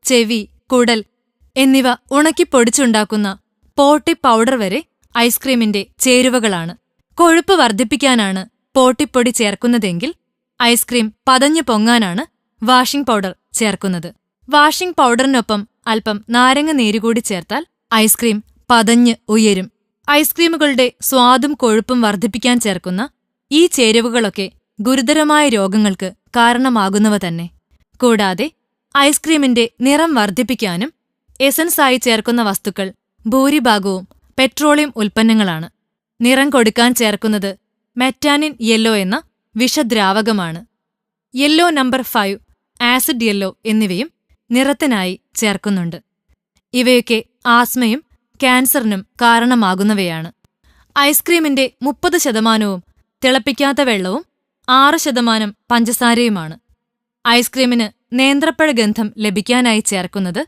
ചെവി, കുടൽ എന്നിവ ഉണക്കിപ്പൊടിച്ചുണ്ടാക്കുന്ന പോട്ടി പൗഡർ വരെ ഐസ്ക്രീമിന്റെ ചേരുവകളാണ്. കൊഴുപ്പ് വർദ്ധിപ്പിക്കാനാണ് പോട്ടിപ്പൊടി ചേർക്കുന്നതെങ്കിൽ ഐസ്ക്രീം പതഞ്ഞു പൊങ്ങാനാണ് വാഷിംഗ് പൗഡർ ചേർക്കുന്നത്. വാഷിംഗ് പൗഡറിനൊപ്പം അല്പം നാരങ്ങ നീരുകൂടി ചേർത്താൽ ഐസ്ക്രീം പതഞ്ഞ് ഉയരും. ഐസ്ക്രീമുകളുടെ സ്വാദും കൊഴുപ്പും വർദ്ധിപ്പിക്കാൻ ചേർക്കുന്ന ഈ ചേരുവകളൊക്കെ ഗുരുതരമായ രോഗങ്ങൾക്ക് കാരണമാകുന്നവ തന്നെ. കൂടാതെ ഐസ്ക്രീമിന്റെ നിറം വർദ്ധിപ്പിക്കാനും എസൻസായി ചേർക്കുന്ന വസ്തുക്കൾ ഭൂരിഭാഗവും പെട്രോളിയം ഉൽപ്പന്നങ്ങളാണ്. നിറം കൊടുക്കാൻ ചേർക്കുന്നത് മെറ്റാനിൻ യെല്ലോ എന്ന വിഷദ്രാവകമാണ്. യെല്ലോ നമ്പർ 5, ആസിഡ് യെല്ലോ എന്നിവയും നിറത്തിനായി ചേർക്കുന്നുണ്ട്. ഇവയൊക്കെ ആസ്മയും ക്യാൻസറിനും കാരണമാകുന്നവയാണ്. ഐസ്ക്രീമിന്റെ 30% തിളപ്പിക്കാത്ത വെള്ളവും 6% പഞ്ചസാരയുമാണ്. ഐസ്ക്രീമിന് നേന്ത്രപ്പഴ ഗന്ധം ലഭിക്കാനായി ചേർക്കുന്നത്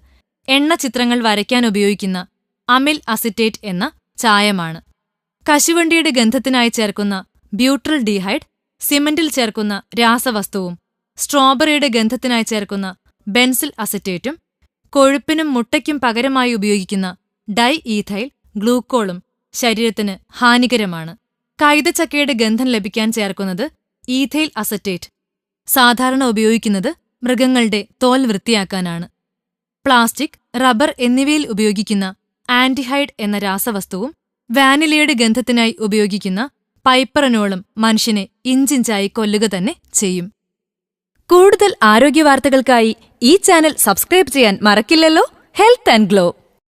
എണ്ണച്ചിത്രങ്ങൾ വരയ്ക്കാൻ ഉപയോഗിക്കുന്ന അമിൽ അസിറ്റേറ്റ് എന്ന ചായമാണ്. കശുവണ്ടിയുടെ ഗന്ധത്തിനായി ചേർക്കുന്ന ബ്യൂട്രിൽ ഡീഹൈഡ്, സിമന്റിൽ ചേർക്കുന്ന രാസവസ്തുവും സ്ട്രോബെറിയുടെ ഗന്ധത്തിനായി ചേർക്കുന്ന ബെൻസിൽ അസറ്റേറ്റും കൊഴുപ്പിനും മുട്ടയ്ക്കും പകരമായി ഉപയോഗിക്കുന്ന ഡൈ ഈഥൈൽ ഗ്ലൂക്കോളും ശരീരത്തിന് ഹാനികരമാണ്. കൈതച്ചക്കയുടെ ഗന്ധം ലഭിക്കാൻ ചേർക്കുന്നത് ഈഥൈൽ അസറ്റേറ്റ്. സാധാരണ ഉപയോഗിക്കുന്നത് മൃഗങ്ങളുടെ തോൽ വൃത്തിയാക്കാനാണ്. പ്ലാസ്റ്റിക്, റബ്ബർ എന്നിവയിൽ ഉപയോഗിക്കുന്ന ആന്റിഹൈഡ് എന്ന രാസവസ്തുവും വാനിലയുടെ ഗന്ധത്തിനായി ഉപയോഗിക്കുന്ന പൈപ്പറനോളും മനുഷ്യനെ ഇഞ്ചിഞ്ചായി കൊല്ലുക തന്നെ ചെയ്യും. കൂടുതൽ ആരോഗ്യവാർത്തകൾക്കായി ഈ ചാനൽ സബ്സ്ക്രൈബ് ചെയ്യാൻ മറക്കില്ലല്ലോ. Health and glow.